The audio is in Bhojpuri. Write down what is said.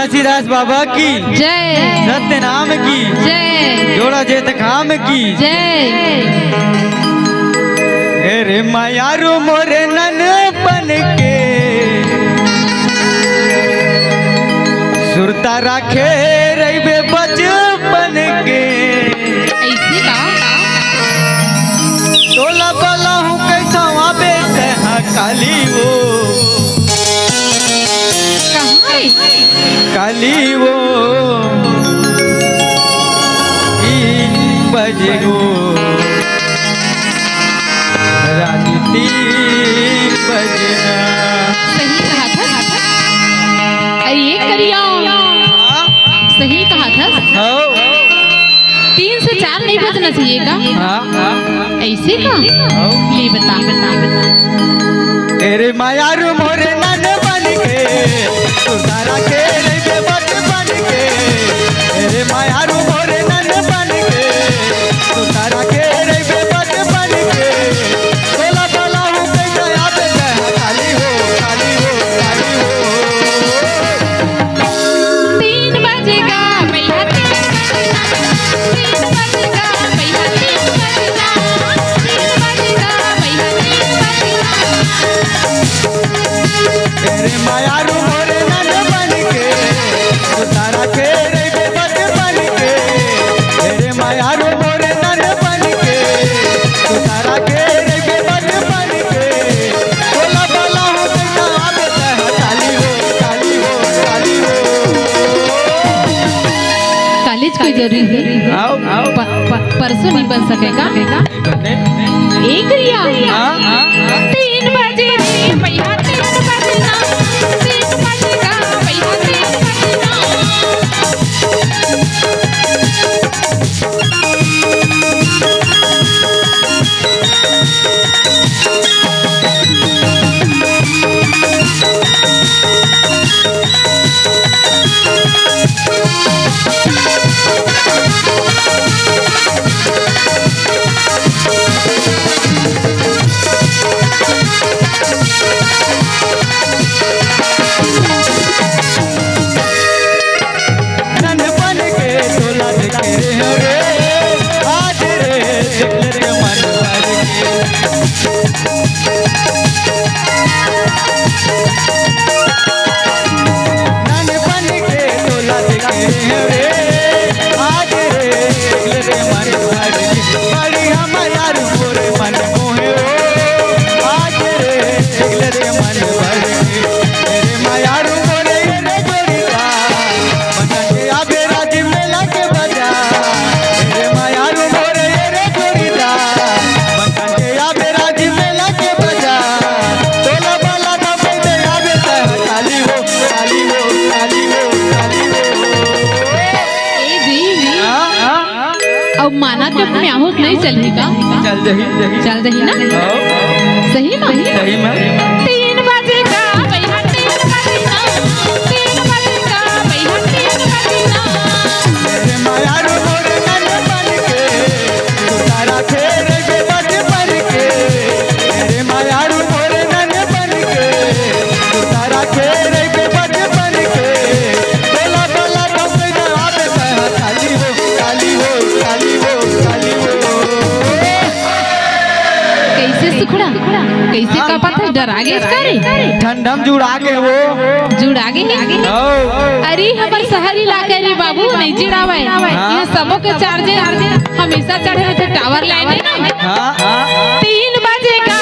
तुलसीदास बाबा की जय, सत्य नाम की जय, जोड़ा जेत खाम की जय। रे मायारू मोरे नन बन के सुरता राखे रही बचपन के। ऐसे का तोला बोला हूँ कैसा आबे काली वो कहाँ है? काली वो 3 बजे गो रानी 3 बजना। सही कहा था। अरे ये करिया सही कहा था। 3 से 4 नहीं बजना चाहिए का? ऐसे का ले बता बता बता। तेरे मायारू मोरे नन बन के सुधारा के रे बचपन के। तेरे मायारू मोरे नन बन के सुधारा के रे बचपन के। बोला बोला हूँ कैसा याद है काली हो काली हो काली हो। 3 बजेगा भैया 3 बजेगा भैया 3 बजेगा 3 बजेगा भैया 3 बजेगा। तेरे मायारू मोरे नन बन के सुधारा के रे बचपन के। तेरे मायारू मोरे नन बन के सुधारा के रे बचपन के। बोला बोला हूँ कैसा आबे काली हो काली हो काली हो। कॉलेज की जरूरी है। आओ आओ परसों नहीं बन सकेगा। एक रिया 3 बजे भैया 3 बजेगा 3 बजेगा भैया 3 बजेगा। नन बन के तोला देखे रे आज रे दिल रे मन भर के। नन बन के तोला देखे रे आज रे दिल रे मन भर के। बड़ी हमार मोरे मन मोहे हो आज रे दिल रे मन भर के। तेरे मायारू मोरे रे जोड़ीदा बना के आबे राज मेला के बजा। तेरे मायारू मोरे रे जोड़ीदा बना के आबे राज मेला के बजा। तोला बाला ना बोलते आबे काली हो काली हो काली हो काली हो। ए जी अब माना तो अपने आहोत नहीं चलेगा। चल जही ना सही में सही में 3 बजेगा भैया 3 बजेगा 3 बजेगा भैया 3 बजेगा। तेरे मायारू मोरे नन बन के सुधारा के रे बचपन के। तेरे मायारू मोरे नन बन के सुधारा के रे बचपन के। बोला बोला तो कैसा आबे काली हो काली हो काली हो काली हो। कैसे सुखड़ा कैसे कपा था डर आगे इसका रे ठंडम जुड़ा के वो जुड़ आगे अरे हमार शहर इलाका रे बाबू नहीं जुड़ावे। ये सबों के चार्जर हमेशा चढ़े रहते टावर लाइन है ना। 3 बजेगा